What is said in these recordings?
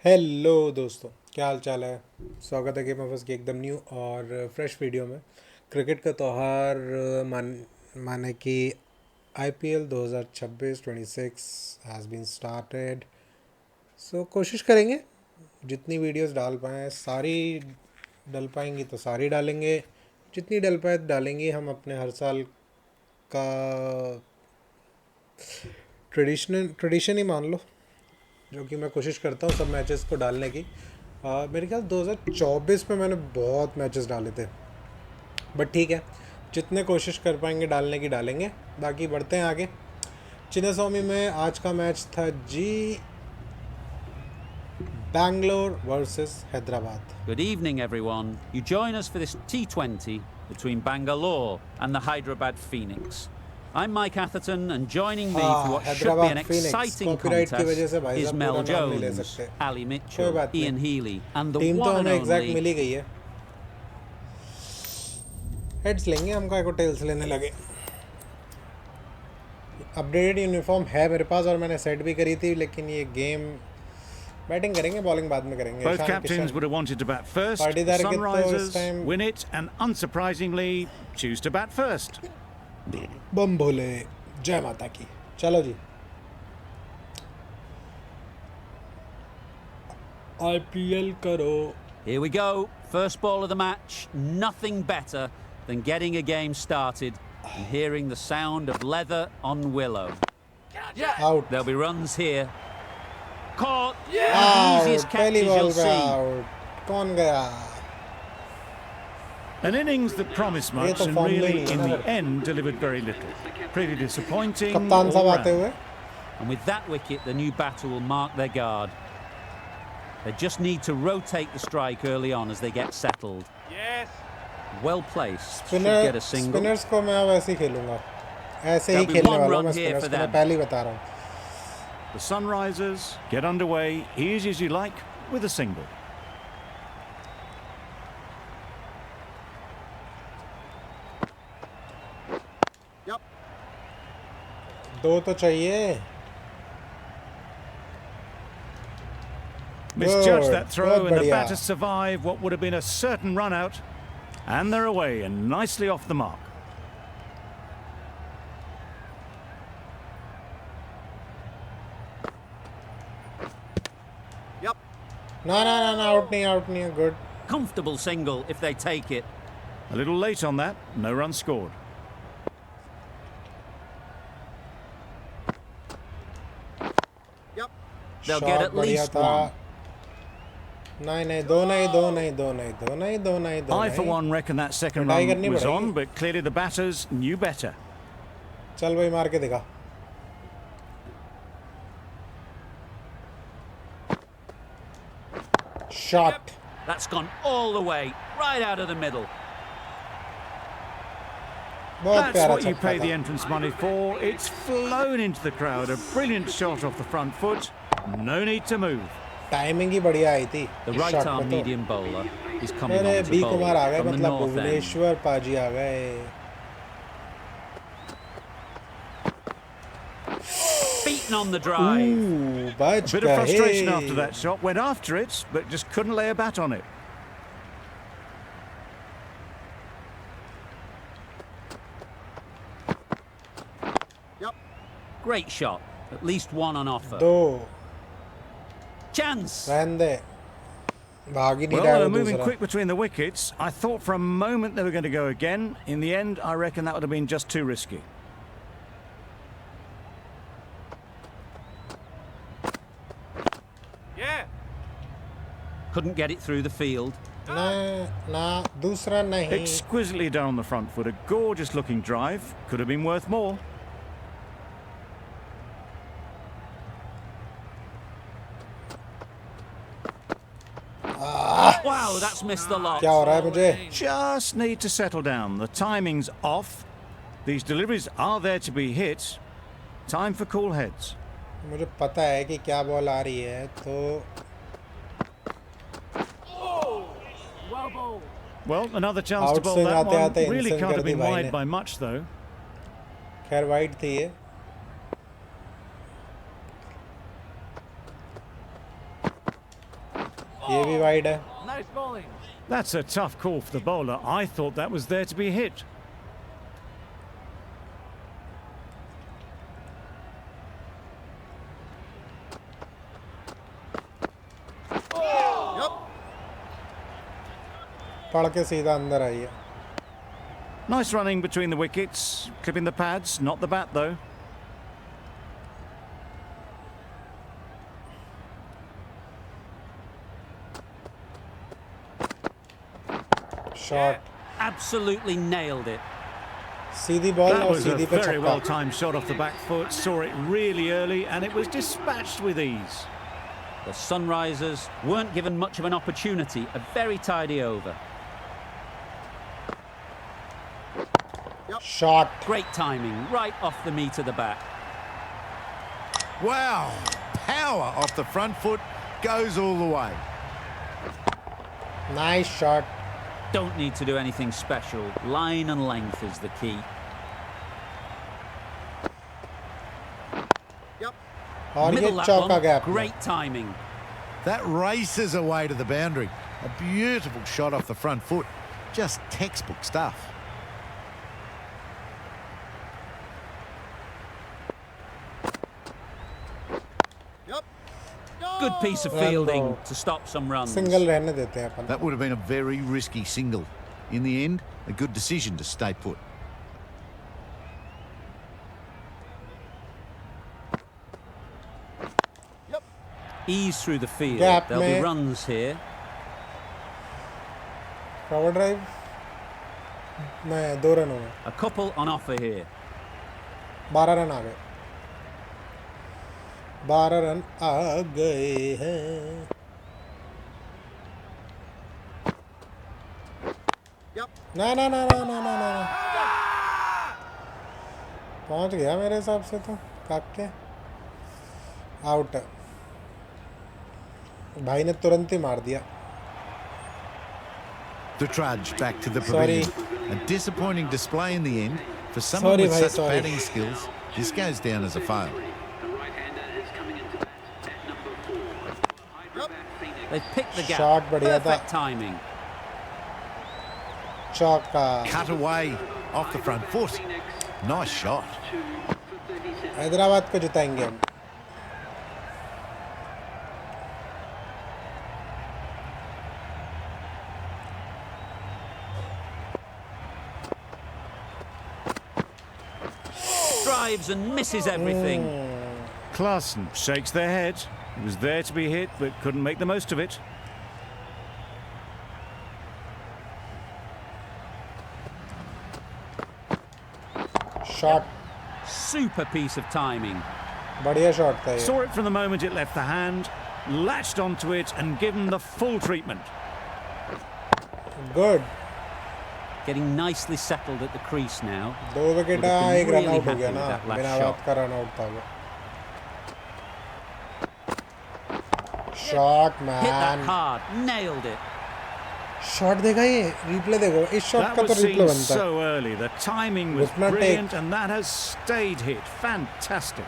Hello दोस्तों, क्या हाल चाल है। स्वागत है गेम ऑफर्स की एकदम न्यू और फ्रेश वीडियो में। क्रिकेट का त्यौहार माने कि आईपीएल 2026 26 हैज़ बीन स्टार्टेड। सो कोशिश करेंगे जितनी वीडियोस डाल पाएँ सारी डल पाएंगी तो सारी डालेंगे, जितनी डल पाए डालेंगे। हम अपने हर साल का ट्रेडिशन ही मान लो, जो कि मैं कोशिश करता हूँ सब मैचेस को डालने की। मेरे ख्याल 2024 में मैंने बहुत मैचेस डाले थे, बट ठीक है, जितने कोशिश कर पाएंगे डालने की डालेंगे। बाकी बढ़ते हैं आगे। चिन्नास्वामी में आज का मैच था जी, Bangalore versus Hyderabad. Good evening, everyone. You join us for this T20 between Bangalore and the Hyderabad Phoenix. I'm Mike Atherton, and joining me for what should be Hyderabad an Phoenix exciting copyright की वजह contest से भाई is साहब पूरा Mel नाम नहीं ले Jones, सकते। Ali कोई Mitchell, बात नहीं, Ian Healy, and the team तो one and हमें एग्जैक्ट only. मिल ही गई है। हेड्स लेंगे, हम काय को टेल्स लेने लगे। अपडेटेड यूनिफॉर्म है मेरे पास और मैंने सेट भी करी थी, लेकिन ये गेम बैटिंग करेंगे, बॉलिंग बाद में करेंगे। Both Ishan captains Kishan would have wanted to bat first. The Patidar के तो इस Sunrisers time win it and unsurprisingly choose to bat first. बम भोले, जय माता की। चलो जी, आईपीएल करो। Here we go. First ball of the match. Nothing better than getting a game started and hearing the sound of leather on willow. Out There'll be runs here. Caught. The out, easiest पहली catches ball you'll पे see. Out. कौन गया? An innings that promised ये much तो and form में really नहीं है in ना the फिर। end delivered very little. Pretty disappointing कप्तान all साहब आते round. हुए And with that wicket, the new batter will mark their guard. They just need to rotate the strike early on as they get settled. Yes. Well placed. Should get a single. Spinners को मैं अब ऐसे ही खेलूंगा, ऐसे ही There'll be खेलने one वाला हूँ run मैं here स्पिनर्स for को, मैं them. पहले ही बता रहा हूँ। The Sunrisers get underway easy as you like with a single. दो तो चाहिए। Misjudged that बहुत throw and the बढ़िया। batters survive what would have been a certain run out. And they're away and nicely off the mark. ना ना ना ना, out नहीं, आउट नहीं है। Good. Comfortable single if they take it. A little late on that, no run scored. They'll get at least one. नहीं नहीं, दो नहीं, दो नहीं, दो नहीं, दो नहीं, दो नहीं, दो I, for नहीं। one, reckon that second पिटाई run करनी was पड़ेगी। on, but clearly the batters knew better. चल भाई, मार के दिखा। Shot. That's gone all the way, right out of the middle. बहुत That's प्यारा what you छक्का pay the था। entrance money for. It's flown into the crowd. A brilliant shot off the front foot. No need to move. Timing ही बढ़िया आई थी The इस right shot arm में तो। medium bowler is coming अरे on to B bowl Kumar आ गए, from the मतलब north end. भुवनेश्वर पाजी आ गए। Beaten on the drive. बच Bit of frustration गए। after that shot. Went after it, but just couldn't lay a bat on it. Great shot. At least one on offer. दो Chance. रहने दे, भाग ही नहीं Well, रहा they है were वो moving दूसरा। quick between the wickets. I thought for a moment they were going to go again. In the end, I reckon that would have been just too risky. Yeah. Couldn't get it through the field. ना ना, दूसरा नहीं। Exquisitely done on the front foot. A gorgeous looking drive. Could have been worth more. Wow, that's missed the lot. क्या हो रहा है मुझे? Just need to settle down. The timing's off. These deliveries are there to be hit. Time for cool heads. मुझे पता है कि क्या बॉल आ रही है, तो Well, another chance to bowl Outswing that आते-आते one. Really instant can't कर have दी been भाई wide ने। by much, though. खैर वाइड थी ये। ये भी वाइड है. Nice bowling. That's a tough call for the bowler. I thought that was there to be hit. पढ़ के सीधा अंदर आई है. Nice running between the wickets, clipping the pads, not the bat though. Shot. Absolutely nailed it. Sidhi ball That और was a सीधी पे very well छक्का. timed shot off the back foot. Saw it really early and it was dispatched with ease. The Sunrisers weren't given much of an opportunity. A very tidy over. Shot. Great timing, right off the meat of the bat. Wow, power off the front foot, goes all the way. Nice shot. Don't need to do anything special. Line and length is the key. और ये Middle that चौका one. Gap. Great timing. That races away to the boundary. A beautiful shot off the front foot. Just textbook stuff. Good piece of fielding to stop some runs. Single रहने देते हैं अपन. That would have been a very risky single. In the end, a good decision to stay put. Ease through the field. Gap There'll be में. runs here. Cover drive. नहीं, 2 run हुए. A couple on offer here. 12 run आ गए. 12 run आ गए हैं. ना ना ना ना ना ना ना. पहुंच गया मेरे हिसाब से तो. काके आउट. भाई ने तुरंत ही मार दिया. The trudge back to the Sorry. pavilion. A disappointing display in the end. For someone Sorry, with bhai, such sorry. batting skills, this goes down as a fail. They've picked the gap. Shot बढ़िया था. Perfect timing. चौका. Cut away off the front foot. Nice shot. Hyderabad को जिताएंगे हम. Drives and misses everything. Klassen shakes their head. It was there to be hit, but couldn't make the most of it. Shot. Super piece of timing. बढ़िया shot था ये. Saw it from the moment it left the hand, latched onto it and given the full treatment. Good. Getting nicely settled at the crease now. 2 wicket. Would have been एक run really out हो happy गया with ना. that last बिना shot. बात का run out था वो. Shot Hit that man. hard. Nailed it. Shot देखा ये. रिप्ले देखो. इस शॉट That का तो was रिप्ले seen बनता है. so early. The timing was Would not brilliant take- and that has stayed hit. Fantastic.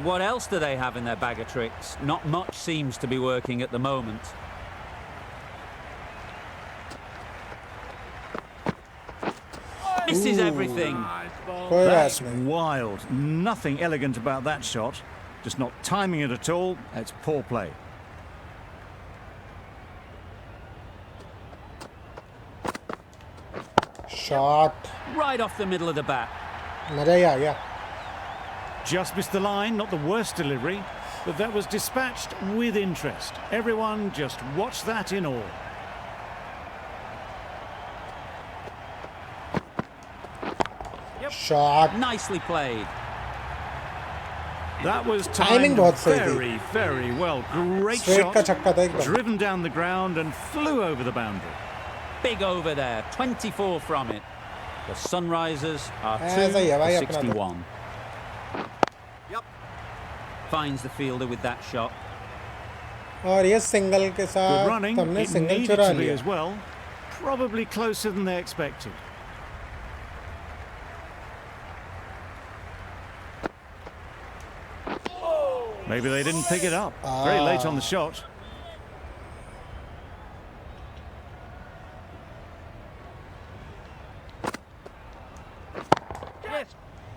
What else do they have in their bag of tricks? Not much seems to be working at the moment. Misses everything. कोई बात That's नहीं. wild. Nothing elegant about that shot. Just not timing it at all. It's poor play. Shot. Right off the middle of the bat. मजा ही आ गया. Just missed the line, not the worst delivery, but that was dispatched with interest. Everyone just watched that in awe. Shot. Nicely played. That was Timing timed बहुत सही थी. very, very well. Great straight का shot. छक्का था एकदम. Driven down the ground and flew over the boundary. Big over there. 24 from it. The Sunrisers are 2 ऐसा ही है भाई for अपना तो. 61. Finds the fielder with that shot. और ये सिंगल के Good साथ running. हमने It सिंगल needed चुरा to be लिया. as well. Probably closer than they expected. Maybe they didn't pick it up. Very late on the shot.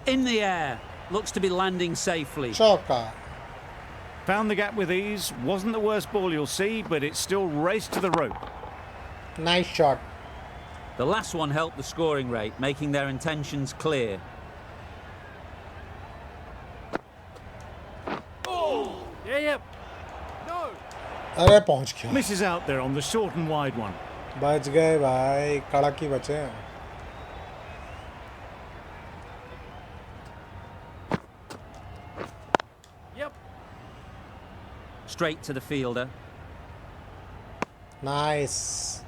In the air. Looks to be landing safely. चौका. Found the gap with ease. Wasn't the worst ball you'll see, but it still raced to the rope. Nice shot. The last one helped the scoring rate, making their intentions clear. अरे पहुंच गया. Misses out there on the short and wide one. बच गए भाई, कड़क ही बचे हैं. Straight to the fielder. Nice.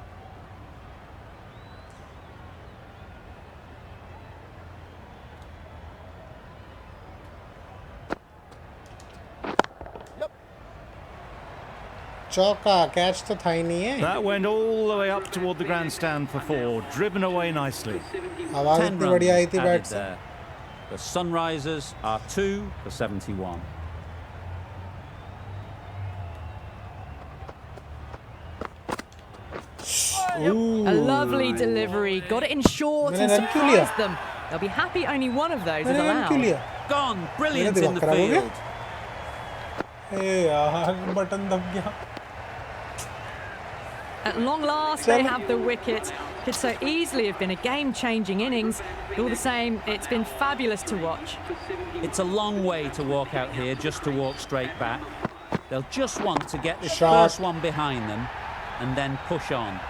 चौका. कैच तो था ही नहीं है. That went all the way up toward the grandstand for 4, driven away nicely. आवाज 10 इतनी बढ़िया आई runs थी added बैट से. there. The Sunrisers are 2 for 71. A lovely delivery. Got it in short and मैंने run क्यों लिया? surprised them. They'll be happy only one of those is मैंने run क्यों allowed. लिया? Gone. Brilliant मेरा in the दिमाग खराब हो गया? field. ए यार बटन दब गया. At long last, they have the wicket. Could so easily have been a game-changing innings. But all the same, it's been fabulous to watch. It's a long way to walk out here just to walk straight back. They'll just want to get this Shot. first one behind them and then push on.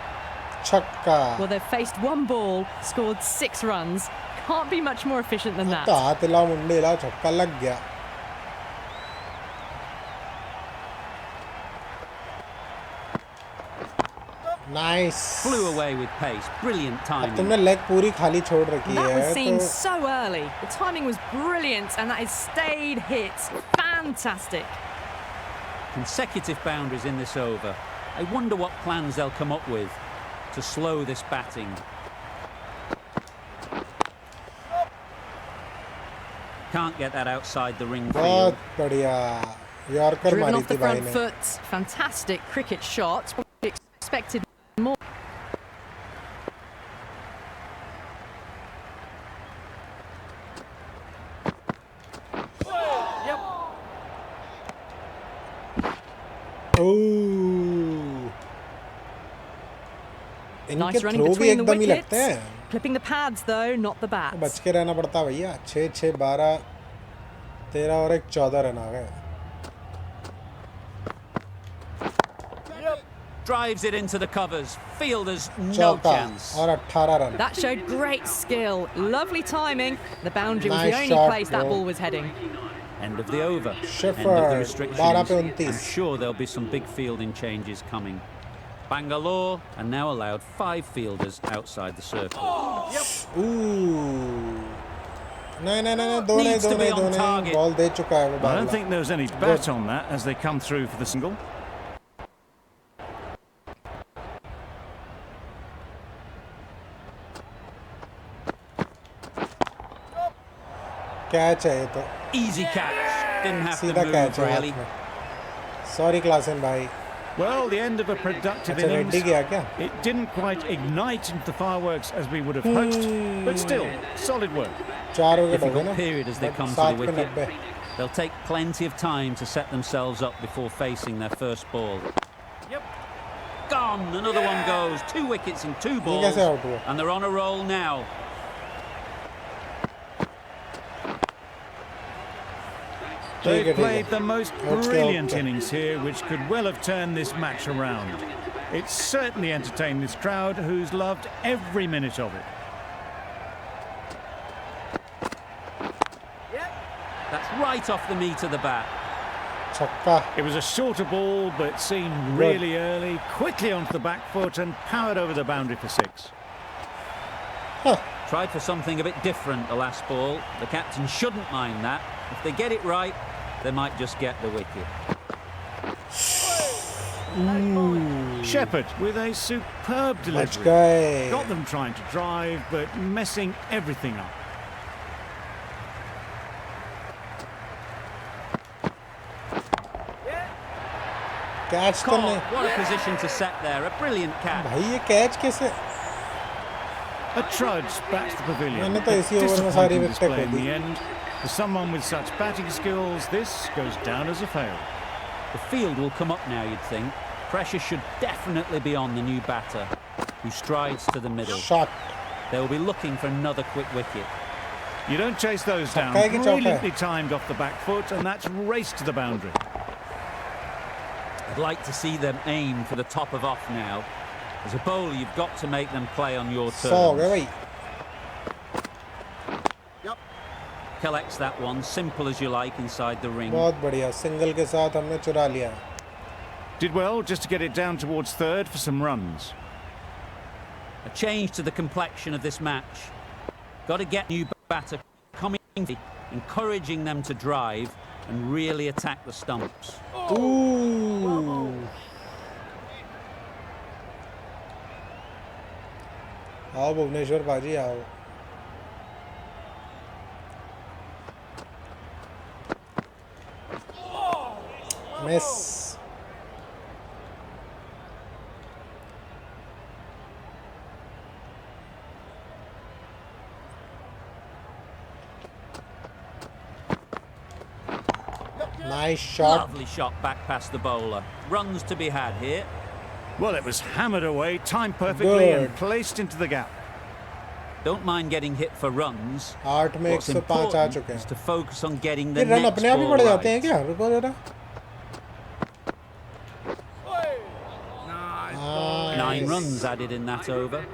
छक्का. Well, they've faced one ball, scored 6 runs. Can't be much more efficient than that. तो हाथ हिलाओ, मुंडे हिलाओ, छक्का लग गया. Nice. Flew away with pace. Brilliant अब timing. तुमने लेग पूरी खाली छोड़ रखी That was है seen तो so early. The timing was brilliant, and that is stayed hits. Fantastic. Consecutive boundaries in this over. I wonder what plans they'll come up with to slow this batting. Can't get that outside the ring बहुत field. बढ़िया. Yorker Driven मारी off the थी भाई front ने. foot. Fantastic cricket shot. Expected more. ओह. इनके Nice running throw भी between the एकदम ही लगते wickets. हैं. Clipping the pads though, not the bats. बच के रहना पड़ता भैया. 6 12 13 और 1 14 रन आ गए. Drives it into the covers. Fielders no चौका chance. और 18 run. That showed great skill. Lovely timing. The boundary was Nice the only shot, place that bro. ball was heading. End of the over. End of Sheffer, the 12 restrictions. पे I'm 29. sure there'll be some big fielding changes coming. Bangalore are now allowed 5 fielders outside the circle. Ooh. नहीं दो Needs to be on नहीं target. Ball दे चुका है वो I don't Babla. think there was any bat on that as they come through for the single. Catch है ये तो. Easy catch. Didn't have to सीधा move कैच है हाथ really. में. सॉरी क्लासन भाई. Well, the end of a productive अच्छा innings. Reddy गया क्या? It didn't quite ignite into the fireworks as we would have hoped, but still, solid work. 4 wicket हो गए ना. Difficult period as they come to 7 the पे wicket. 90. They'll take plenty of time to set themselves up before facing their first ball. Gone. Another one goes. 2 wickets in 2 ये balls. कैसे out हुआ? And they're on a roll now. They've ठीक है. played the most Okay, brilliant okay. innings here, which could well have turned this match around. It's certainly entertained this crowd, who's loved every minute of it. That's right off the meat of the bat. छक्का. It was a shorter ball, but seen really early, quickly onto the back foot and powered over the boundary for 6. Tried for something a bit different the last ball. The captain shouldn't mind that. If they get it right, they might just get the wicket. Shepherd with a superb बच delivery. गए. Got them trying to drive, but messing everything up. Catch तो Caught. नहीं What a position to set there. A brilliant catch. भाई ये catch कैसे A trudge back to the pavilion. मैंने तो A इसी ओवर में सारी disappointing विकेटें display खो in the the end. For someone with such batting skills, this goes down as a fail. The field will come up now, you'd think. Pressure should definitely be on the new batter, who strides to the middle. Shot They'll be looking for another quick wicket. You don't chase those down. छक्का है कि चौका है? Brilliantly timed off the back foot, and that's raced to the boundary. I'd like to see them aim for the top of off now. As a bowler, you've got to make them play on your 100 हो गए terms. भाई Collects that one, simple as you like, inside the ring. बहुत बढ़िया single के साथ हमने चुरा लिया Did well just to get it down towards third for some runs. A change to the complexion of this match. Got to get new batter coming, encouraging them to drive and really attack the stumps. आओ भुवनेश्वर बाजी आओ miss nice shot Lovely shot back past the bowler. Runs to be had here. Well, it was hammered away, timed perfectly Good. and placed into the gap. Don't mind getting hit for runs. 8 में What's 105 आ important चुके is हैं to focus on getting ये the run next अपने आप ही ball बढ़ जाते हैं right. क्या रुको जरा 9 runs added in that over.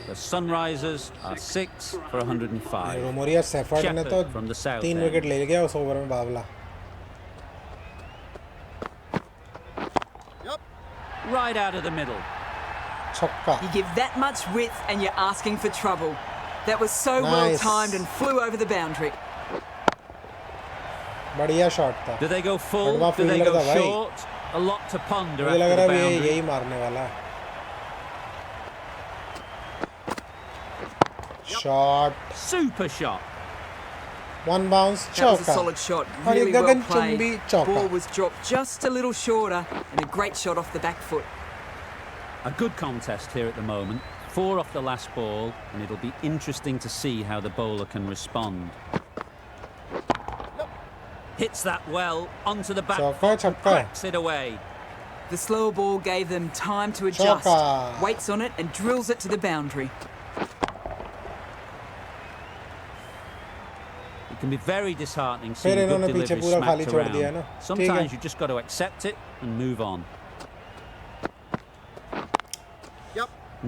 The Sunrisers are 6 for 105. रोमोरिया shepherd ने तो Shepherd from the south 3 end. Wicket ले गया उस ओवर में बावला Right out of the middle. छक्का You give that much width and you're asking for trouble. That was so well Nice. timed and flew over the boundary. बढ़िया shot था Do they go full? But Do they fielder go था भाई। short? A lot to ponder मुझे लग after रहा the है ये boundary. यही मारने वाला है shot Super shot. 1 bounce That was a चौका solid shot. और ये Really well गगनचुंबी played. चौका Ball was dropped just a little shorter and a great shot off the back foot. A good contest here at the moment. 4 off the last ball, and it'll be interesting to see how the bowler can respond. Hits that well onto the back चौका foot and छक्का cracks it away. The slower ball gave them time to adjust. Chokka. Waits on it and drills it to the boundary. It can be very disheartening फिर seeing good इन्होंने पीछे deliveries पूरा खाली smacked छोड़ दिया है around. ना ठीक है Sometimes you just got to accept it and move on.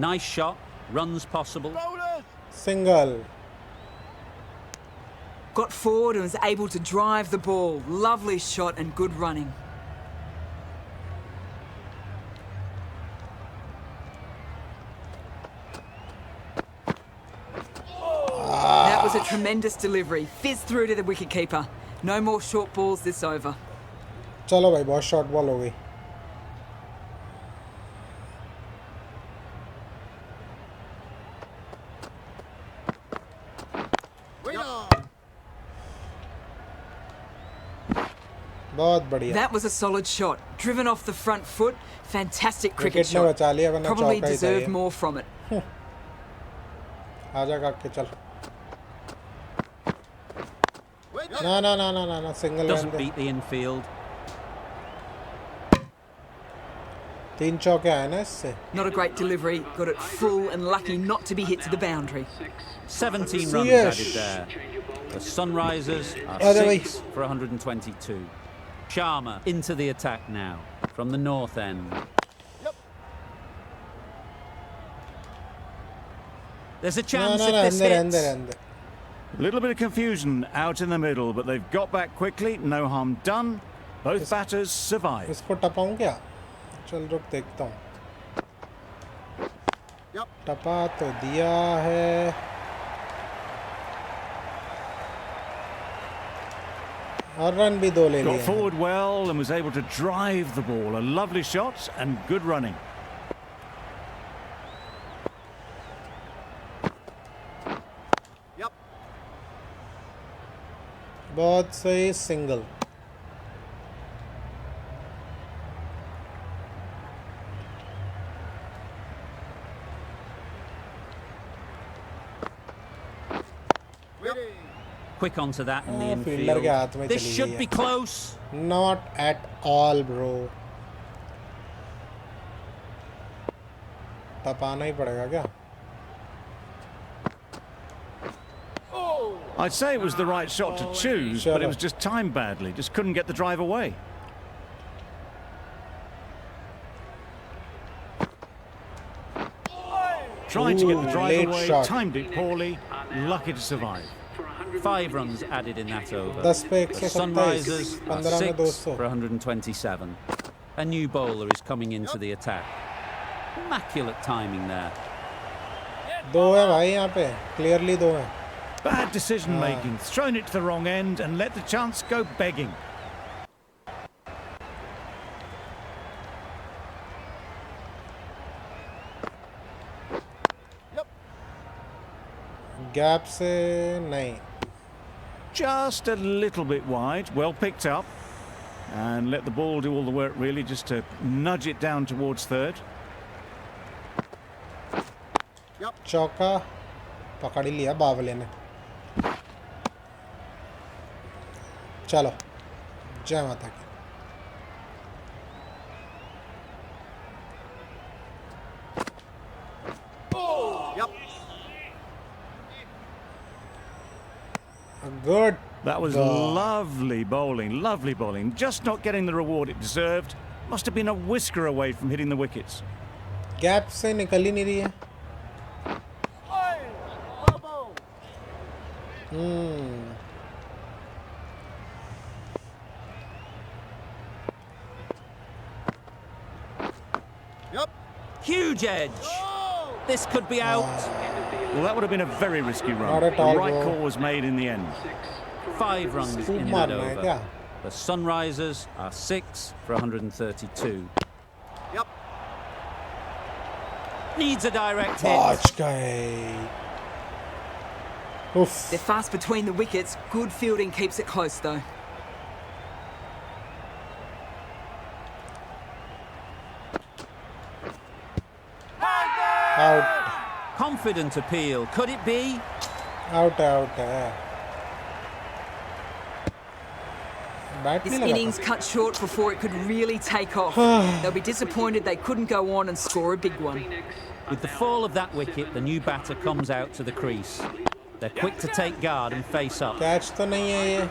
Nice shot, runs possible. Single Got forward and was able to drive the ball. Lovely shot and good running. That was a tremendous delivery. Fizzed through to the wicketkeeper. No more short balls this over. चलो भाई बहुत short ball हो गई बहुत बढ़िया That was a solid shot. Driven off the front foot. Fantastic cricket wicket ने shot. बचा लिया वरना Probably चौका ही deserved चाहिए more from it. आजा काके चल ना ना ना ना ना ना single Doesn't beat the infield. 3 चौके आए ना इससे Not a great delivery. Got it full and lucky not to be hit to the boundary. 17 runs Yes. added there. The Sunrisers are Agar bhai. 6 for 122. Sharma into the attack now from the north end. There's a ना chance ना if ना this अंदर hits. अंदर अंदर A little bit of confusion out in the middle, but they've got back quickly. No harm done. Both batters survive. इसको टपाऊं क्या चल रुक देखता हूँ टपा तो दिया है और रन भी 2 ले Got लिए हैं। forward well and was able to drive the ball. A lovely shot and good running. बहुत सही single Quick onto that in the fielder के हाथ में infield. This चली should गई be है. close. Not at all, bro. तपाना ही पड़ेगा क्या? I'd say it was the right shot to choose, but it was just timed badly. Just couldn't get the drive away. Trying to get the drive away, shot. timed it poorly, lucky to survive. 5 runs added in that over. 10 पे The 127, Sunrisers are 15 में 6 200. for 127. A new bowler is coming into the attack. Immaculate timing there. दो है भाई यहाँ पे, clearly दो हैं. Bad decision making, thrown it to the wrong end and let the chance go begging. Gap से नहीं. Just a little bit wide, well picked up. And let the ball do all the work really, just to nudge it down towards third. चौका पकड़ ही लिया बावले ने. चलो, जय माता की. Good. That was lovely bowling, just not getting the reward it deserved. Must have been a whisker away from hitting the wickets. Gap से निकल ही नहीं रही है. Huge edge. This could be out. Well, that would have been a very risky run. Not at The all, right bro. call was made in the end. 5 runs खूब in that मारना है over. क्या? The Sunrisers are 6 for 132. Needs a direct hit. बच गए. Oof. They're fast between the wickets. Good fielding keeps it close, though. Out. Confident appeal. Could it be? Out है. Bat This नहीं लगा innings था. cut short before it could really take off. They'll be disappointed they couldn't go on and score a big one. With the fall of that wicket, the new batter comes out to the crease. They're quick to take guard and face up. Catch तो नहीं है ये.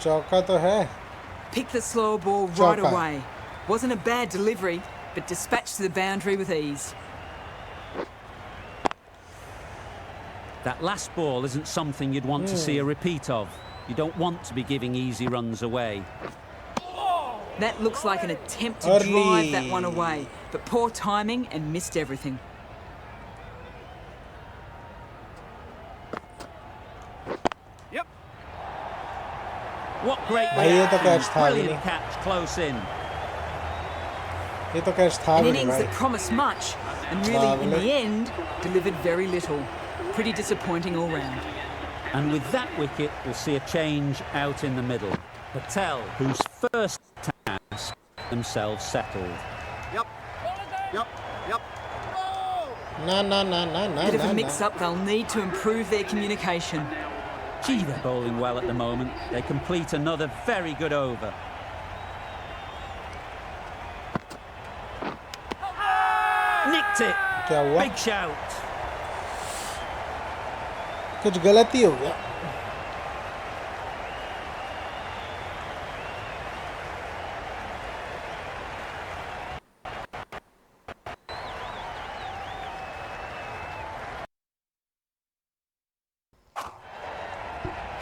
चौका तो है. Picked the slower ball right Chopper. away. Wasn't a bad delivery, but dispatched to the boundary with ease. That last ball isn't something you'd want to see a repeat of. You don't want to be giving easy runs away. That looks like an attempt to Early. drive that one away, but poor timing and missed everything. What great भाई ये तो reaction. catch था भी Brilliant नहीं. catch close in. ये तो catch था An भी नहीं innings भाई. that promised much, and really, in the end, delivered very little. Pretty disappointing all round. And with that wicket, we'll see a change out in the middle. Patel, whose first task themselves settled. ना ना ना ना ना Bit of ना a ना. mix-up, they'll need to improve their communication. Gee, they're bowling well at the moment. They complete another very good over. Nicked it. क्या हुआ? Big shout. कुछ गलती हो गया.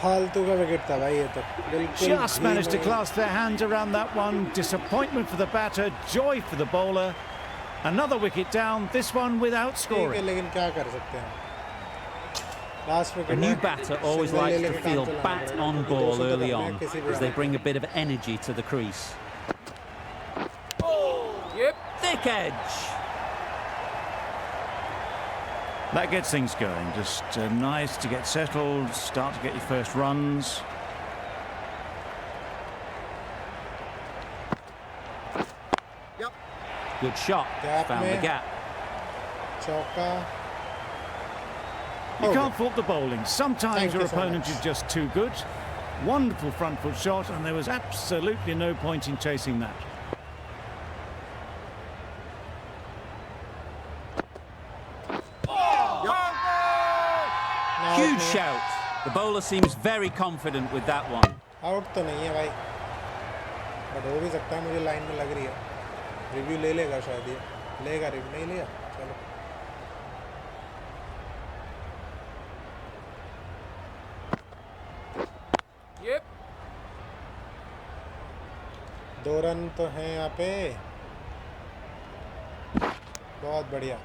फालतू का विकेट था भाई ये तो. बिल्कुल Just भी managed to नहीं. clasp their hands around that one. Disappointment for the batter, joy for the bowler. Another wicket down, this one without ठीक है scoring. लेकिन क्या कर सकते हैं. Last A wicket new है. batter always Single likes ले to लेके feel काम चलाना bat पड़ेगा. on क्योंकि ball 200 तो early करना है on किसी भी as they hall bring a bit of energy to the crease. Thick edge. That gets things going. Just nice to get settled, start to get your first runs. Good shot. Gap Found the में. gap. चौका. You can't fault the bowling. Sometimes Thank your you so opponent much. is just too good. Wonderful front foot shot, and there was absolutely no point in chasing that. Huge shout. The bowler seems very confident with that one. Out तो नहीं है भाई, but हो भी सकता है, मुझे line में लग रही है. रिव्यू ले लेगा शायद, ये लेगा रिव्यू, नहीं लिया, चलो. दो रन तो हैं यहाँ पे. बहुत बढ़िया.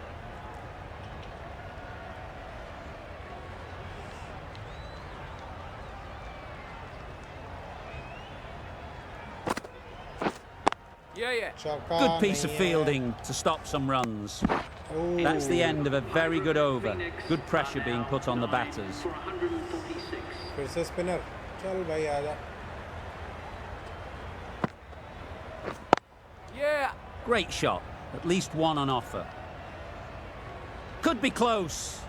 Good piece of fielding to stop some runs. That's the end of a very good over. Good pressure being put on the batters. फिर से स्पिनर. चल भाई आजा. Great shot. At least one on offer. Could be close.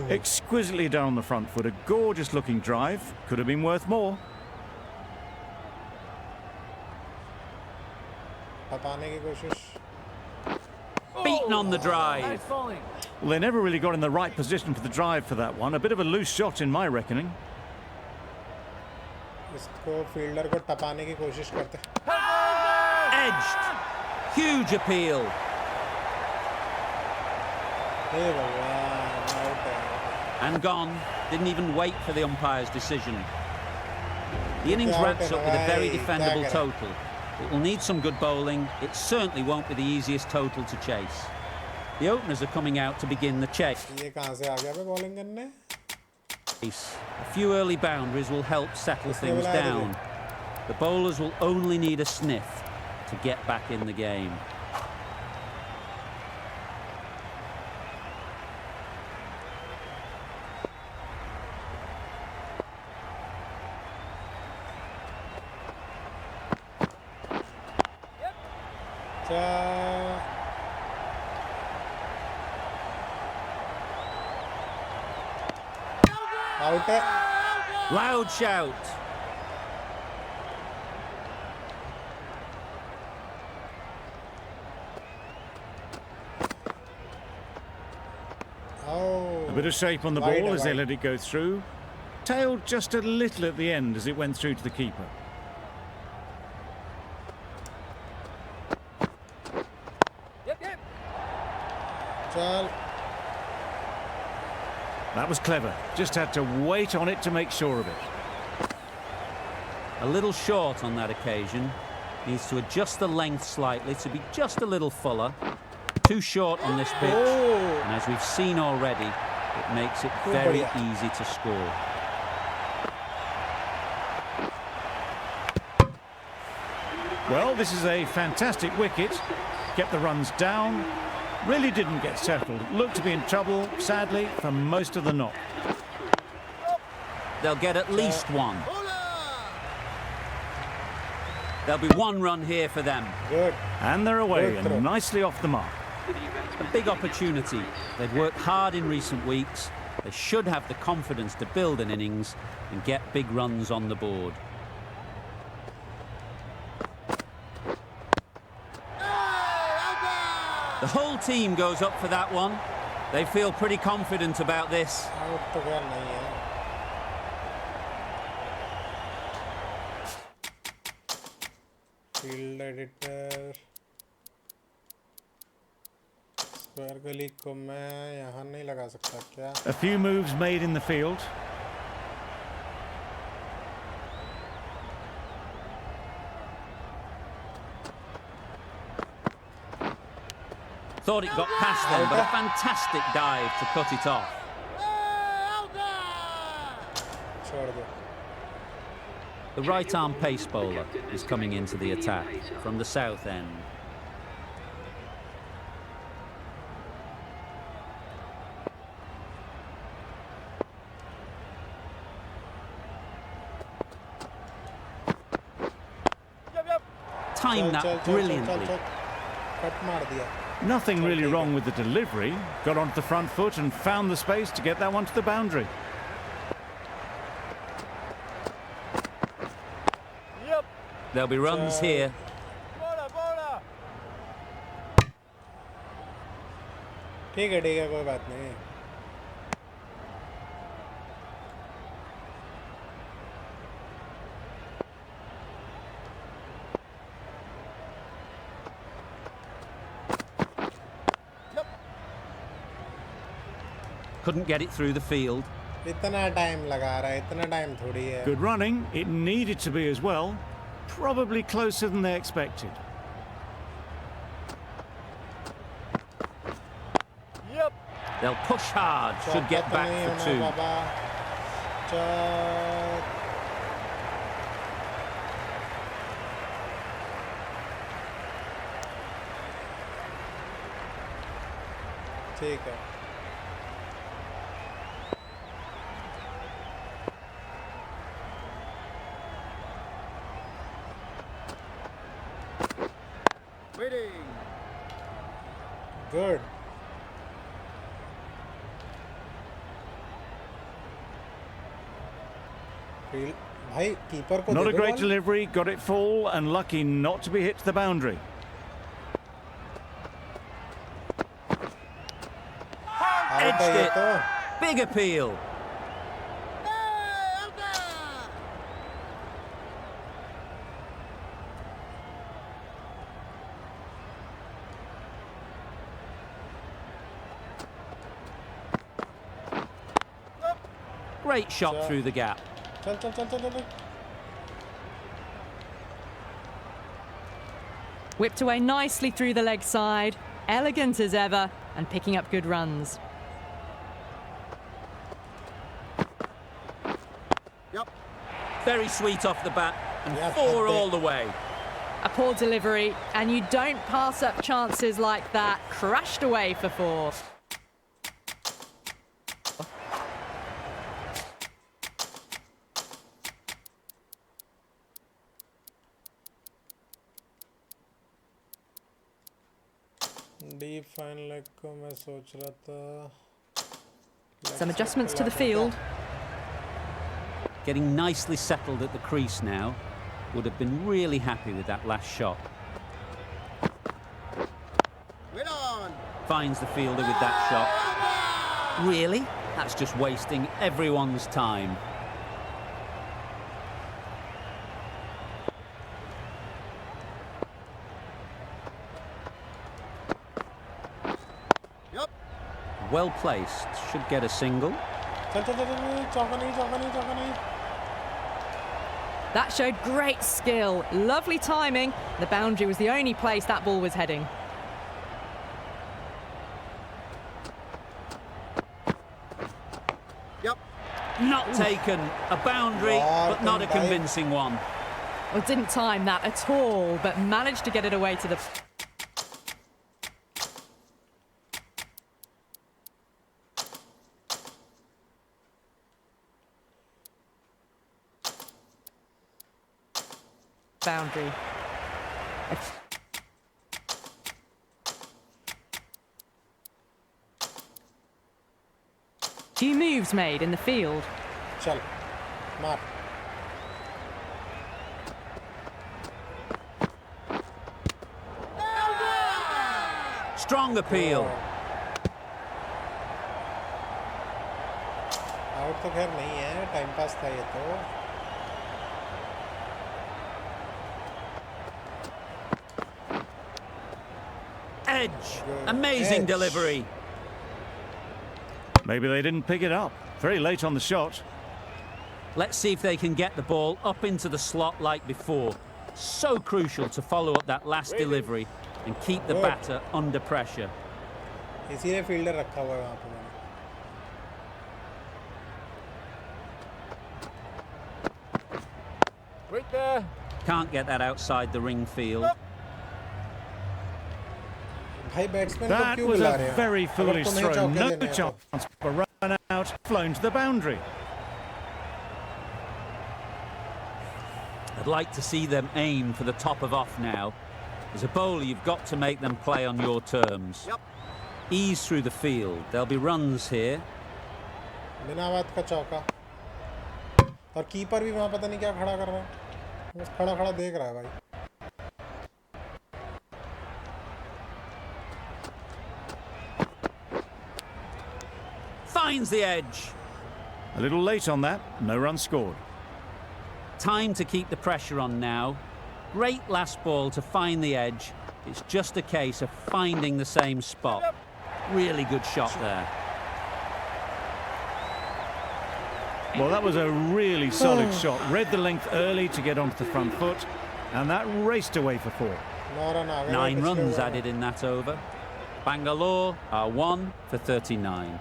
Exquisitely down the front foot. A gorgeous looking drive. Could have been worth more. बताने की कोशिश. Beaten on the drive. Well, they never really got in the right position for the drive for that one. A bit of a loose shot in my reckoning. इसको fielder को टपाने की कोशिश करते. Edged. Huge appeal. हे भगवान, out है. And gone. Didn't even wait for the umpire's decision. The innings wraps up with a very defendable total. It will need some good bowling. It certainly won't be the easiest total to chase. The openers are coming out to begin the chase. ये कहाँ से आ गया बे bowling करने? A few early boundaries will help settle things down. The bowlers will only need a sniff to get back in the game. Out है. Loud shout. A bit of shape on the ball as they let it go through. Tailed just a little at the end as it went through to the keeper. चल. That was clever. Just had to wait on it to make sure of it. A little short on that occasion. Needs to adjust the length slightly to be just a little fuller. Too short on this pitch. And as we've seen already, it makes it very easy to score. Well, this is a fantastic wicket. Kept the runs down. Really didn't get settled. Looked to be in trouble, sadly, for most of the knock. They'll get at least one. There'll be one run here for them. Good. And they're away and nicely off the mark. A big opportunity. They've worked hard in recent weeks. They should have the confidence to build an innings and get big runs on the board. The whole team goes up for that one. They feel pretty confident about this. Out तो खैर नहीं है. Field editor. Square गली को मैं यहाँ नहीं लगा सकता क्या? A few moves made in the field. Thought it got past them, but a fantastic dive to cut it off. छोड़ दो. The right-arm pace bowler is coming into the attack from the south end. Timed that brilliantly. Cut मार दिया. Nothing really wrong with the delivery. Got onto the front foot and found the space to get that one to the boundary. There'll be runs here. ठीक है कोई बात नहीं. Couldn't get it through the field. इतना time लगा रहा है, इतना टाइम थोड़ी है. Good running. It needed to be as well. Probably closer than they expected. They'll push hard. Should get back for 2. ठीक है. Good. भाई कीपर को Not a great delivery, got it full and lucky not to be hit to the boundary. Edged it. Big appeal. Great shot through the gap. चल. Whipped away nicely through the leg side. Elegant as ever and picking up good runs. Very sweet off the bat and 4 all the way. A poor delivery and you don't pass up chances like that. Crashed away for 4. Deep fine leg को मैं सोच रहा था. Some adjustments to the field. Getting nicely settled at the crease now. Would have been really happy with that last shot. Finds the fielder with that shot. Really? That's just wasting everyone's time. Well placed, should get a single. That showed great skill, lovely timing. The boundary was the only place that ball was heading. Not taken. A boundary, but not a convincing one. Well, didn't time that at all, but managed to get it away to the... boundary. Few moves made in the field. चल मार. Strong appeal. Out तो खैर नहीं है, time pass था ये तो. Edge. Amazing delivery. Maybe they didn't pick it up. Very late on the shot. Let's see if they can get the ball up into the slot like before. So crucial to follow up that last delivery and keep the batter under pressure. इसीलिए fielder रखा हुआ है वहाँ पे मैंने. Can't get that outside the ring field. भाई batsman को That क्यों was बुला a रहे हैं? very अगर foolish तुम्हें throw. चौके No लेने हैं तो. chance for a run out, flown to the boundary. I'd like to see them aim for the top of off now. As a bowler, you've got to make them play on your terms. Ease through the field. There'll be runs here. बिना बात का चौका और keeper भी वहाँ पता नहीं क्या खड़ा कर रहा है बस खड़ा खड़ा देख रहा है भाई Finds the edge. A little late on that, no run scored. Time to keep the pressure on now. Great last ball to find the edge. It's just a case of finding the same spot. Really good shot there. Well, that was a really solid shot. Read the length early to get onto the front foot, and that raced away for 4. 9 runs added in that over. Bangalore are 1 for 39.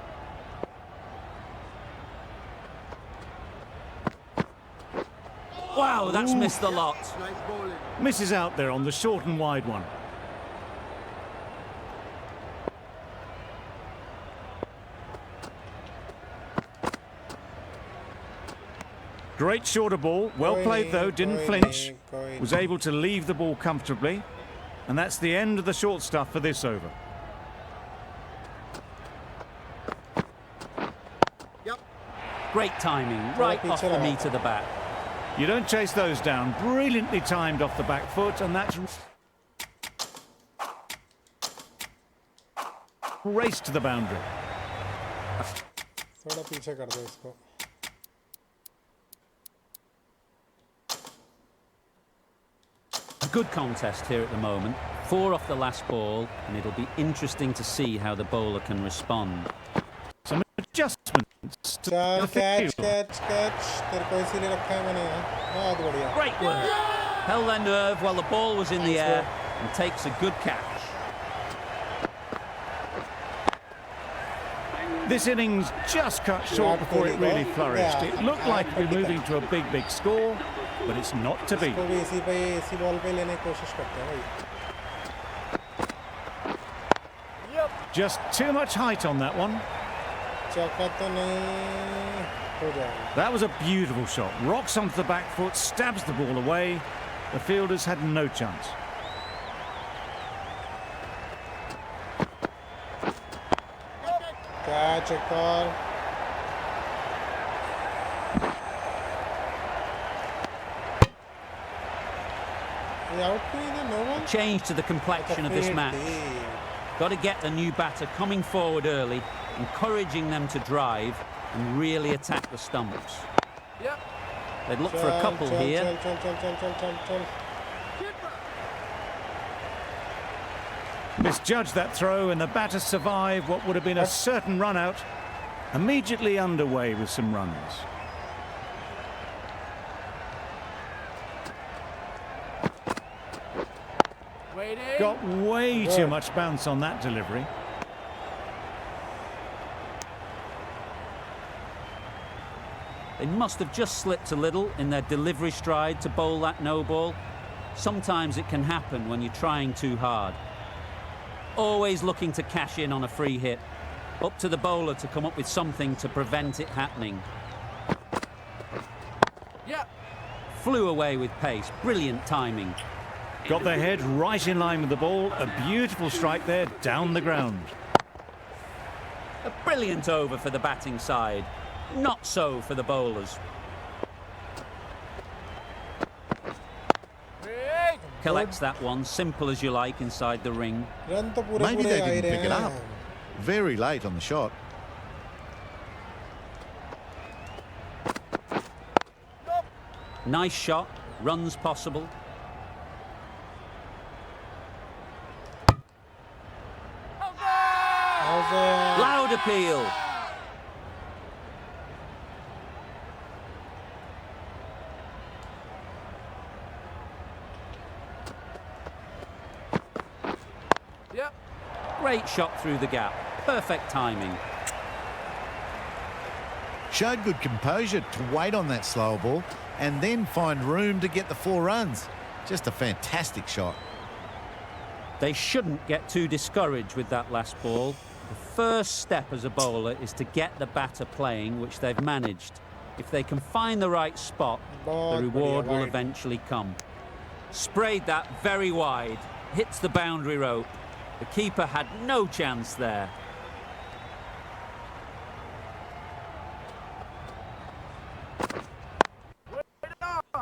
Wow, that's missed the lot. Misses out there on the short and wide one. Great shorter ball, well played though, didn't flinch, was able to leave the ball comfortably, and that's the end of the short stuff for this over. Great timing, right off the meat of the bat. You don't chase those down, brilliantly timed off the back foot, and that's race to the boundary. थोड़ा पीछे कर दो इसको A good contest here at the moment. 4 off the last ball, and it'll be interesting to see how the bowler can respond. Some adjustments to चल the catch field. Catch catch तेरे को इसीलिए रखा है मैंने यहाँ बहुत बढ़िया Great work. Held their nerve while the ball was in the air and takes a good catch. This innings just cut short before it really flourished. It looked like it would be moving to a big score, but it's not to be. इसको भी इसी ball पे लेने की कोशिश करते हैं भाई Just too much height on that one. चौका तो नहीं हो जाएगा That was a beautiful shot. Rocks onto the back foot, stabs the ball away. The fielders had no chance. Catch एक और ये आउट क्यों है no one Change to the complexion of this match. Got to get the new batter coming forward early, encouraging them to drive and really attack the stumps. They'd look for a couple here. चल Misjudged that throw, and the batter survived what would have been a certain run out. Immediately underway with some runs. Got way too much bounce on that delivery. They must have just slipped a little in their delivery stride to bowl that no ball. Sometimes it can happen when you're trying too hard. Always looking to cash in on a free hit. Up to the bowler to come up with something to prevent it happening. Flew away with pace. Brilliant timing. Got their head right in line with the ball. A beautiful strike there, down the ground. A brilliant over for the batting side. Not so for the bowlers. Collects that one, simple as you like, inside the ring. Run तो पूरे Maybe पूरे they uh he didn't रहे pick it हैं up. Very late on the shot. Nice shot, runs possible. Loud appeal. Great shot through the gap. Perfect timing. Showed good composure to wait on that slower ball and then find room to get the 4 runs. Just a fantastic shot. They shouldn't get too discouraged with that last ball. The first step as a bowler is to get the batter playing, which they've managed. If they can find the right spot, the reward will eventually come. Sprayed that very wide. hits the boundary rope. The keeper had no chance there.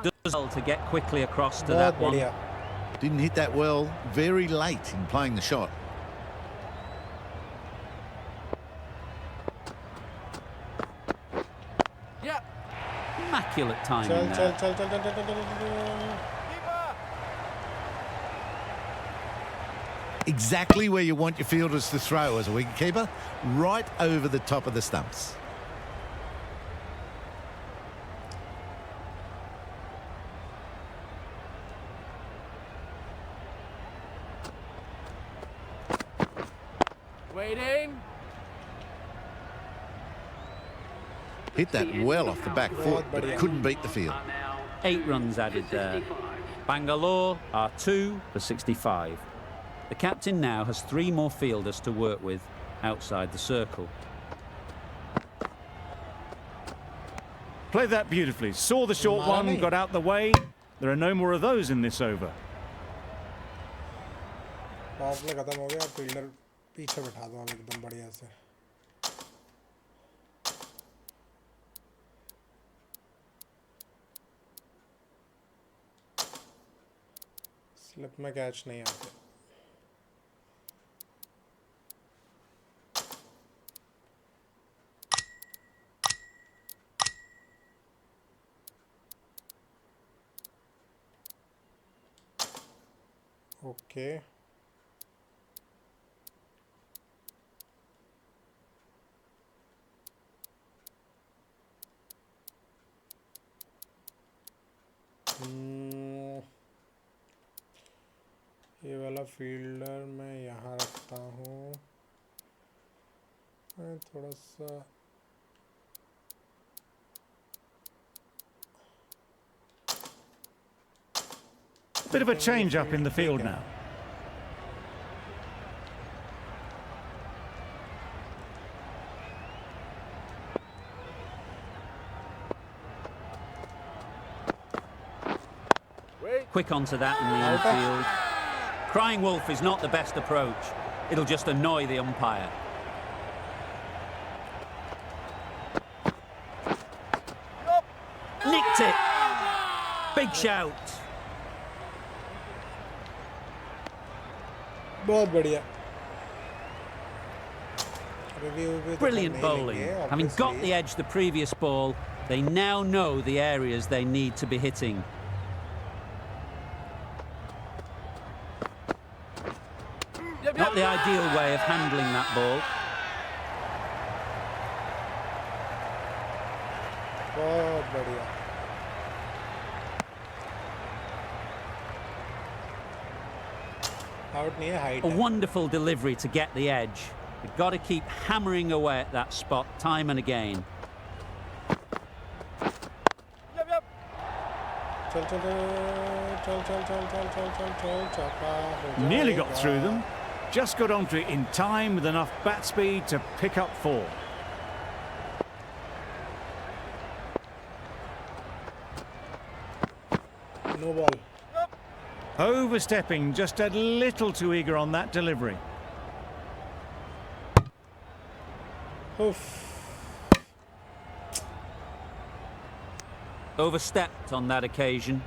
Does well to get quickly across to that one. Didn't hit that well, very late in playing the shot. Immaculate timing there. Exactly where you want your fielders to throw as a wicketkeeper, right over the top of the stumps. Waiting. Hit that well off the back foot, but couldn't beat the field. 8 runs added there. Bangalore are 2 for 65. The captain now has 3 more fielders to work with outside the circle. Played that beautifully. Saw the short one, got out the way. There are no more of those in this over. फासला खत्म हो गया, fielder पीछे बैठा दो एकदम बढ़िया से. स्लिप में कैच नहीं आते. ओके ये वाला फील्डर मैं यहाँ रखता हूँ. थोड़ा सा Bit of a change up in the field now. Quick onto that in the infield. Crying wolf is not the best approach. It'll just annoy the umpire. Nicked it. Big shout. बहुत बढ़िया. Brilliant bowling. Having got the edge the previous ball, they now know the areas they need to be hitting. Not the ideal way of handling that ball. बहुत बढ़िया. Out नहीं है, height A है. wonderful delivery to get the edge. You've got to keep hammering away at that spot time and again. चल चल चल चल चल चल चल चल चल चौका हो Nearly got जाएगा. through them. Just got onto it in time with enough bat speed to pick up 4. No ball. Overstepping, just a little too eager on that delivery. Oof. Overstepped on that occasion.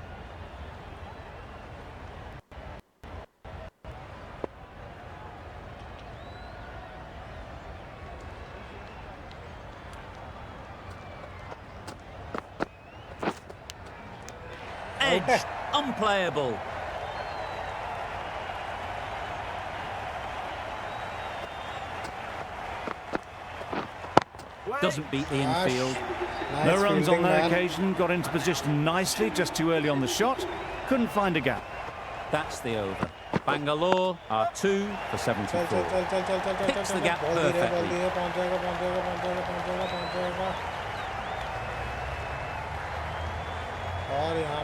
Edge, unplayable. Doesn't beat the infield. Nice No runs on fielding, that man. occasion, got into position nicely, just too early on the shot. Couldn't find a gap. That's the over. Bangalore are 2 for 74. चल चल चल चल चल चल Picks चल the gap ball धीरे perfectly. पहुंच जाएगा पहुंच जाएगा पहुंच जाएगा पहुंच जाएगा पहुंच जाएगा. और यहाँ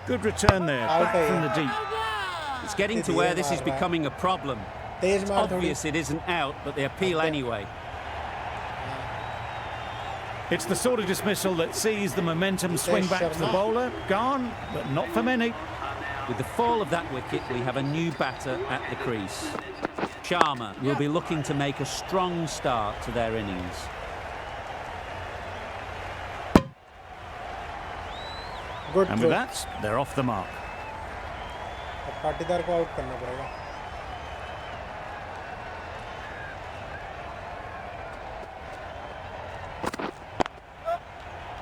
Good return there, Out back है from ये. the deep. It's getting to where this is becoming a problem. Tej It's मार थोड़ी. obvious it isn't out, but they appeal anyway. It's the sort of dismissal that sees the momentum swing back to the bowler. Gone, but not for many. With the fall of that wicket, we have a new batter at the crease. Sharma will be looking to make a strong start to their innings. Good And throw. with that, they're off the mark. अब पाटीदार को out करना पड़ेगा.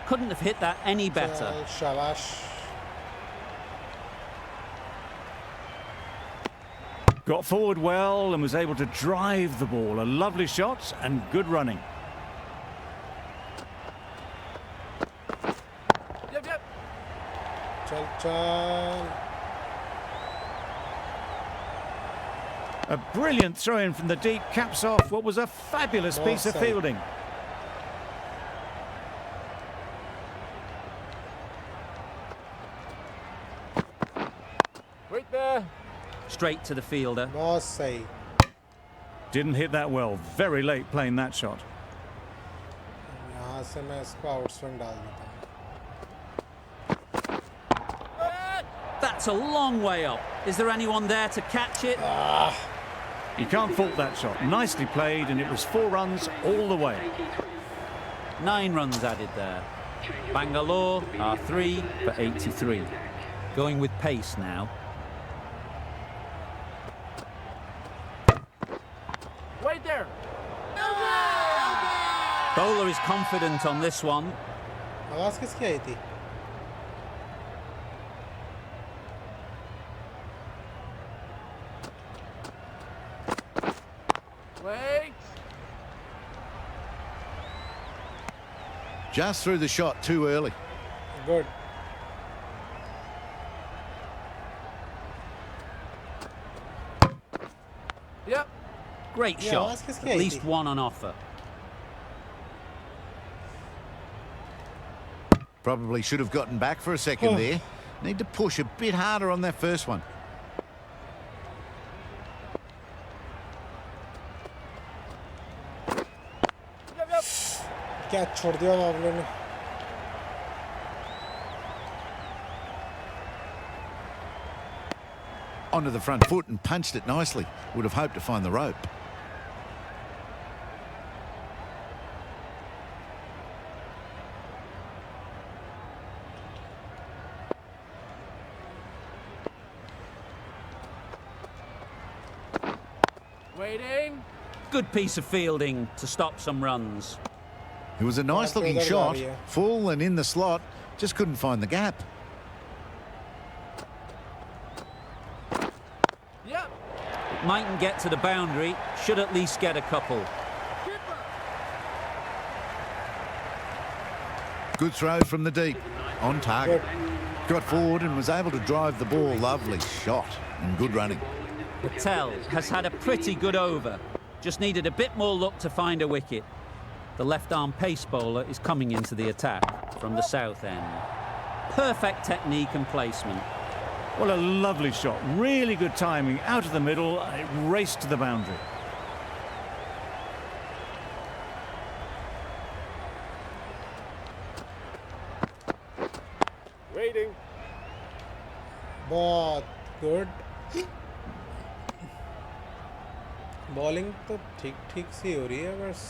Couldn't have hit that any better. चल, शाबाश. Got forward well and was able to drive the ball. A lovely shot and good running. चल चल. A brilliant throw-in from the deep caps off what was a fabulous piece of fielding. Wait there. Straight to the fielder. बहुत सही. Didn't hit that well. Very late playing that shot. यहाँ से मैं इसको out swing डाल देता हूँ. That's a long way up. Is there anyone there to catch it? You can't fault that shot. Nicely played, and it was 4 runs all the way. 9 runs added there. Bangalore are 3 for 83. Going with pace now. Wait there. Bowler is confident on this one. आवाज़ किसकी आई थी? Wait. Just threw the shot too early. Good. Yep. Great Yeah, shot. ask his At Katie. least one on offer. Probably should have gotten back for a second there. Need to push a bit harder on that first one. Yep, yep. Catch छोड़ दिया बाबले ने. Onto the front foot and punched it nicely. Would have hoped to find the rope. Waiting. Good piece of fielding to stop some runs. It was a nice looking Uधर जा shot. रही है. Full and in the slot. Just couldn't find the gap. Yep. Mightn't get to the boundary. Should at least get a couple. Good throw from the deep. On target. Got forward and was able to drive the ball. Lovely shot and good running. Patel has had a pretty good over. Just needed a bit more luck to find a wicket. The left-arm pace bowler is coming into the attack from the south end. Perfect technique and placement. Well, a lovely shot. Really good timing. Out of the middle, it raced to the boundary. Waiting. बहुत good. Bowling तो ठीक ठीक सी हो रही है बस.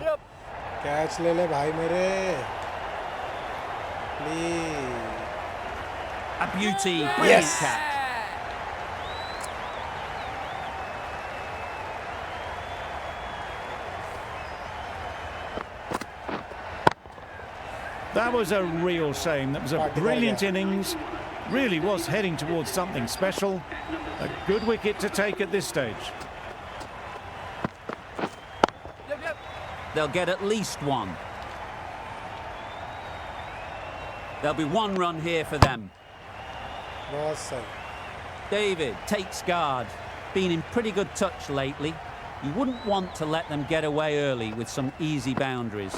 Yep. Catch ले ले भाई मेरे. Please. A beauty, brilliant Yes. catch. That was a real shame. That was a brilliant innings. Really was heading towards something special. A good wicket to take at this stage. Yep, yep. They'll get at least one. There'll be 1 run here for them. बहुत सही. David takes guard. Been in pretty good touch lately. You wouldn't want to let them get away early with some easy boundaries.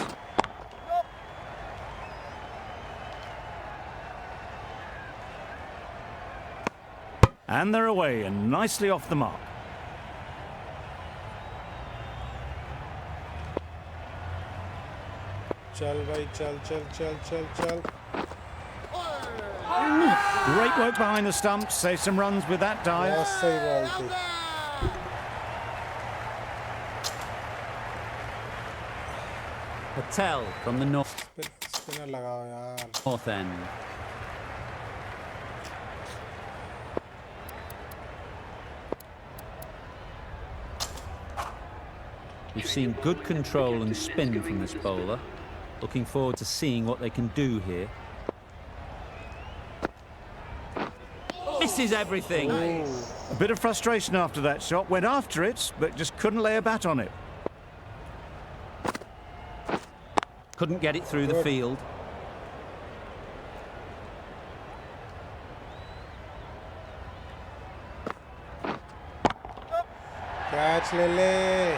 And they're away and nicely off the mark. चल भाई चल चल चल चल चल. Great work behind the stumps. Save some runs with that dive. बहुत सही ball थी. Patel from the स्पिनर लगाओ यार. north end. We've seen good control and spin from this bowler. Looking forward to seeing what they can do here. Misses everything. A bit of frustration after that shot. Went after it, but just couldn't lay a bat on it. Couldn't get it through the field. Catch ले ले.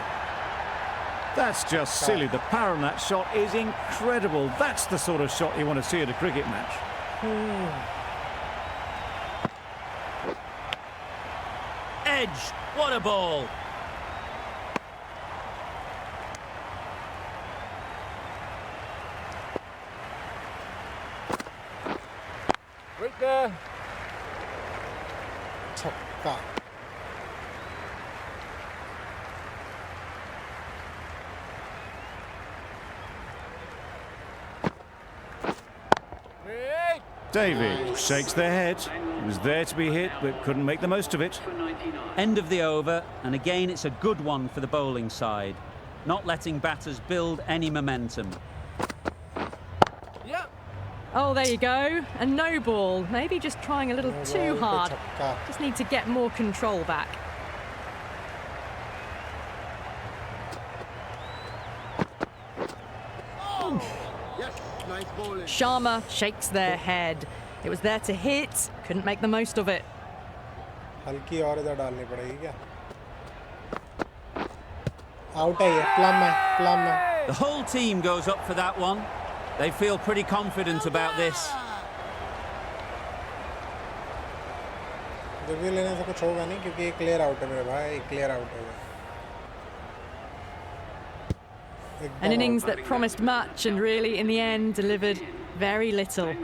That's just silly. The power on that shot is incredible. That's the sort of shot you want to see at a cricket match. Edge. What a ball. Right there. छक्का. Hey. David shakes their head. He was there to be hit, but couldn't make the most of it. End of the over, and again it's a good one for the bowling side. Not letting batters build any momentum. Yep. Oh, there you go. A no ball. Maybe just trying a little too hard. छक्का. Just need to get more control back. Sharma shakes their head. It was there to hit, couldn't make the most of it. हल्की और इधर डालनी पड़ेगी क्या? Out है ये. Plum है. प्लम है. The whole team goes up for that one. They feel pretty confident about this. Review लेने से कुछ होगा नहीं क्योंकि ये क्लियर आउट है मेरे भाई. क्लियर आउट है. An innings that promised much and really, in the end, delivered very little.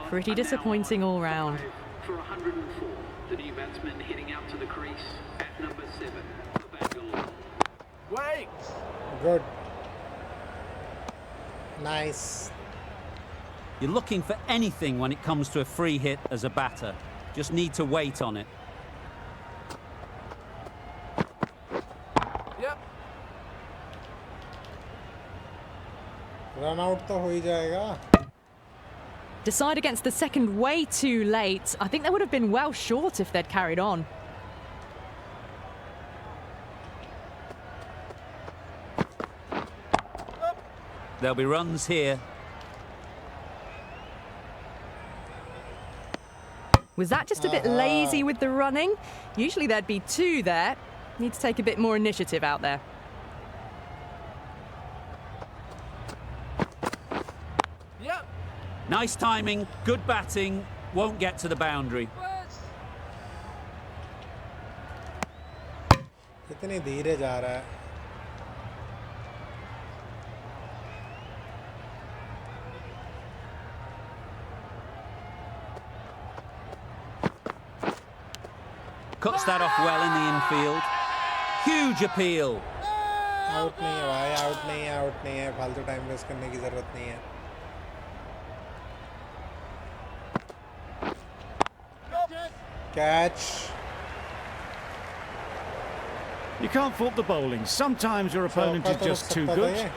Pretty disappointing all round. For 104, the new batsman heading out to the crease at number 7 for Bangalore. Wait. Good. Nice. You're looking for anything when it comes to a free hit as a batter. Just need to wait on it. Yep. Run out तो हो ही जाएगा. Decide against the second way too late. I think they would have been well short if they'd carried on. There'll be runs here. Was that just a bit lazy with the running? Usually there'd be two there. Need to take a bit more initiative out there. Yep. Nice timing, good batting, won't get to the boundary. इतनी धीरे जा रहा है. Cuts that off well in the infield. Huge appeal. Out नहीं है भाई. Out नहीं है. आउट नहीं है. फालतू टाइम वेस्ट करने की जरूरत नहीं है. Catch. You can't fault the bowling. Sometimes your opponent is just too good.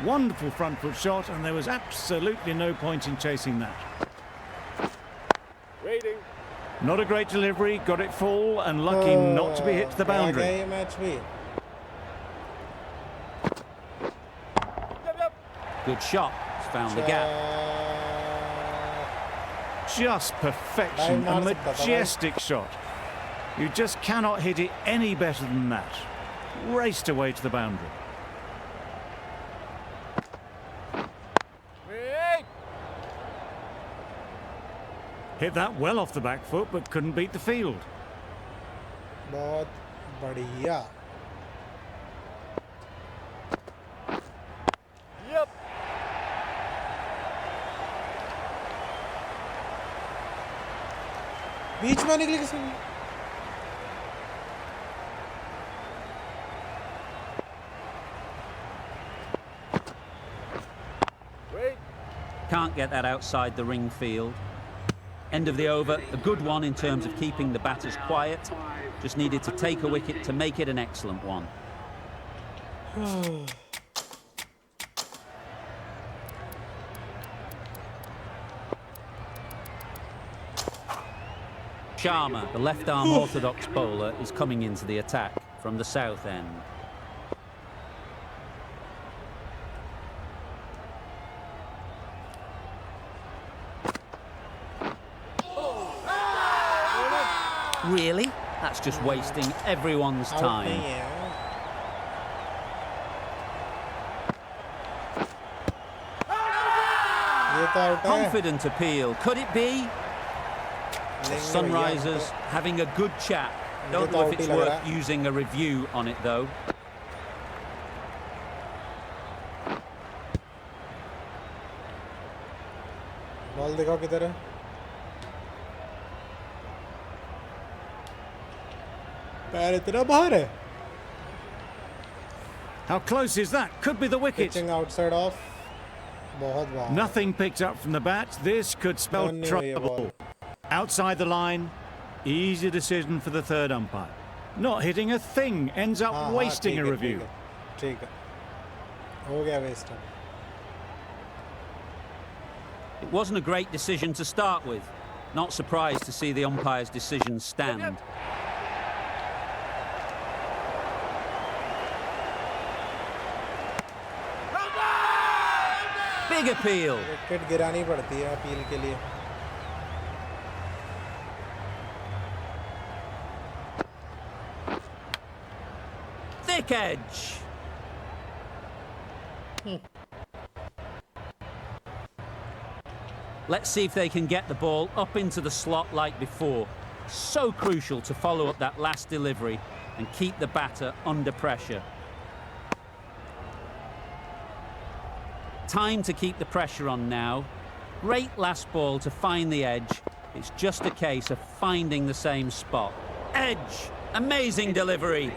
Wonderful front foot shot, and there was absolutely no point in chasing that. Waiting. Not a great delivery, got it full, and lucky not to be hit to the boundary. ये match भी. Yep, yep. Good shot. It's found the gap. Just perfection, a majestic shot. You just cannot hit it any better than that. Raced away to the boundary. Wait. Hit that well off the back foot, but couldn't beat the field. बहुत बढ़िया. Yep. बीच में निकली किसी ने Wait. Can't get that outside the ring field. End of the over, a good one in terms of keeping the batters quiet. Just needed to take a wicket to make it an excellent one. Sharma, the left-arm orthodox bowler, is coming into the attack from the south end. Really? That's just wasting everyone's out time. नहीं है ये तो out है Confident appeal. Could it be? लेंगे भैया, Sunrisers having a good chat. Don't तो know out if he it's लग रहा worth है। using a review on it though. Ball दिखाओ किधर है पैर इतना बाहर है How close is that? Could be the wicket. Pitching outside of बहुत बाहर Nothing picked up from the bat. This could spell Don't need a ball. trouble. Outside the line. Easy decision for the third umpire. Not hitting a thing. Ends up हाँ, हाँ, wasting ठीक a है, review. ठीक है हो गया waste It wasn't a great decision to start with. Not surprised to see the umpire's decision stand. Big appeal. Wicket गिरानी पड़ती है अपील के लिए Thick edge. Let's see if they can get the ball up into the slot like before. So crucial to follow up that last delivery and keep the batter under pressure. Time to keep the pressure on now. Great last ball to find the edge. It's just a case of finding the same spot. Edge! Amazing delivery.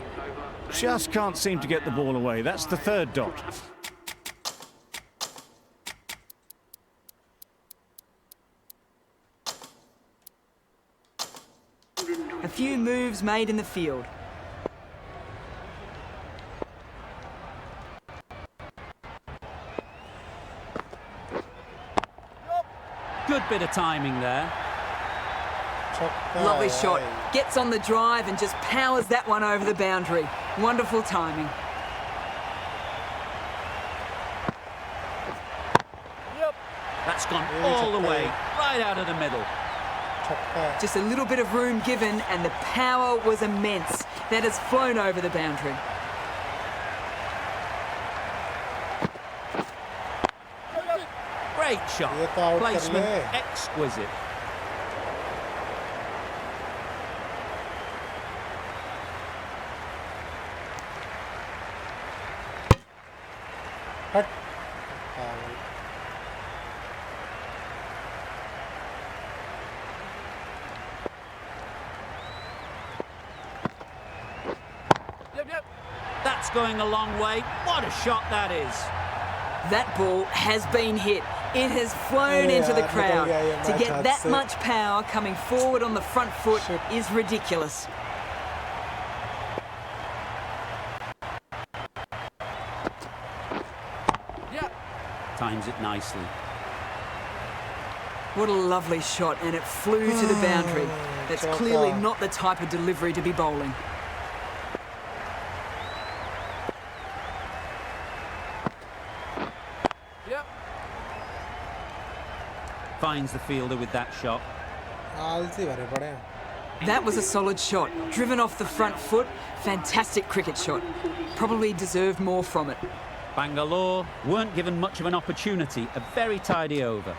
Just can't seem to get the ball away. That's the third dot. A few moves made in the field. Good bit of timing there. छक्का Lovely है shot. भाई। Gets on the drive and just powers that one over the boundary. Wonderful timing. That's gone Really all the छक्का way, है। right out of the middle. छक्का है Just a little bit of room given and the power was immense. That has flown over the boundary. Great shot. ये तो out कर Placement ले। exquisite. हट पागल। Yep. That's going a long way. What a shot that is. That ball has been hit. It has flown into the यार, crowd. निकल गया ये To मैच get हाथ that से। much power coming forward on the front foot Shit. is ridiculous. Yep. Times it nicely. What a lovely shot, and it flew to the boundary. That's Chopper. clearly not the type of delivery to be bowling. Yep. Finds the fielder with that shot. आलसी भरे पड़े हैं That was a solid shot. Driven off the front foot. Fantastic cricket shot. Probably deserved more from it. Bangalore weren't given much of an opportunity. A very tidy over.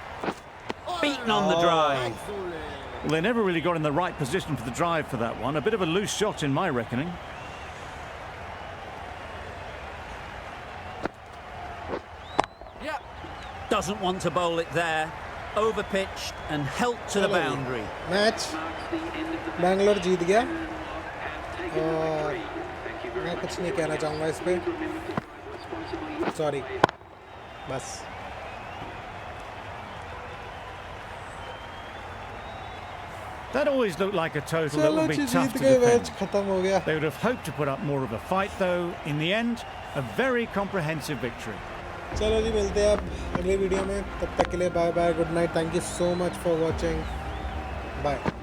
Beaten on the drive. Well, they never really got in the right position for the drive for that one. A bit of a loose shot in my reckoning. Yep. Doesn't want to bowl it there. overpitched and helped to the boundary. Match Bangalore जीत गया और मैं कुछ नहीं कहना चाहूँगा इस पे, सॉरी बस। That always looked like a total that चलो would be जी, tough जीत to गए, मैच defend. खत्म हो गया। They would have hoped to put up more of a fight, though. In the end, a very comprehensive victory. चलो जी, मिलते हैं अब अगली वीडियो में, तब तक के लिए bye bye, good night, thank you so much for watching, bye.